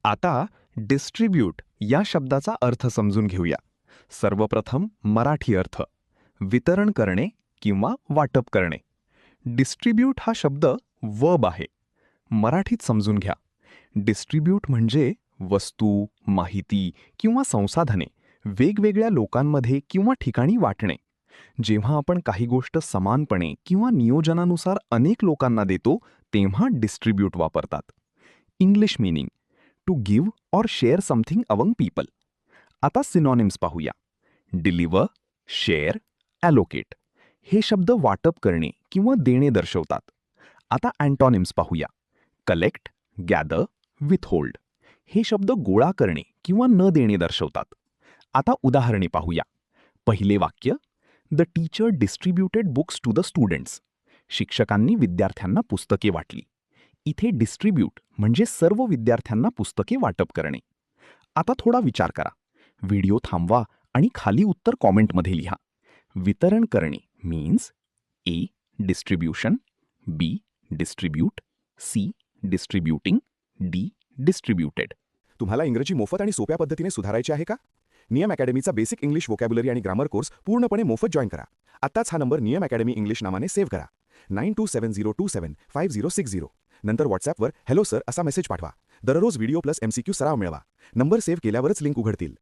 आता डिस्ट्रीब्यूट या शब्दाचा अर्थ समजून घेऊया. सर्वप्रथम मराठी अर्थ: वितरण करणे किंवा वाटप करणे. डिस्ट्रीब्यूट हा शब्द वर्ब आहे. मराठीत समजून घ्या. डिस्ट्रीब्यूट म्हणजे वस्तू, माहिती किंवा संसाधने वेगवेगळ्या लोकांमध्ये किंवा ठिकाणी वाटणे. जेव्हा आपण काही गोष्ट समानपणे किंवा नियोजनानुसार अनेक लोकांना देतो तेव्हा डिस्ट्रीब्यूट वापरतात. English meaning: to give or share something among people. आता सिनॉनिम्स पाहूया. डिलिव्हर, शेअर, ॲलोकेट हे शब्द वाटप करणे किंवा देणे दर्शवतात. आता अँटॉनिम्स पाहूया. कलेक्ट, गॅदर, विथहोल्ड हे शब्द गोळा करणे किंवा न देणे दर्शवतात. आता उदाहरणे पाहूया. पहिले वाक्य: the teacher distributed books to the students. शिक्षकांनी विद्यार्थ्यांना पुस्तके वाटली. इथे डिस्ट्रीब्यूट म्हणजे सर्व विद्यार्थ्यांना पुस्तके वाटप करणे. आता थोडा विचार करा. व्हिडिओ थांबवा आणि खाली उत्तर कॉमेंटमध्ये लिहा. वितरण करणे means A. Distribution, B. Distribute, C. Distributing, D. Distributed. तुम्हाला इंग्रजी मोफत आणि सोप्या पद्धतीने सुधारायचे आहे का? नियम अकॅडमीचा बेसिक इंग्लिश व्होकॅब्युलरी आणि ग्रामर कोर्स पूर्णपणे मोफत जॉईन करा. आत्ताच हा नंबर नियम अकॅडमी इंग्लिश नावाने सेव्ह करा. 9270275060. नंतर व्हॉट्सॲपवर हॅलो सर असा मेसेज पाठवा. दररोज व्हिडिओ प्लस MCQ सराव मिळवा. नंबर सेव्ह केल्यावरच लिंक उघडतील.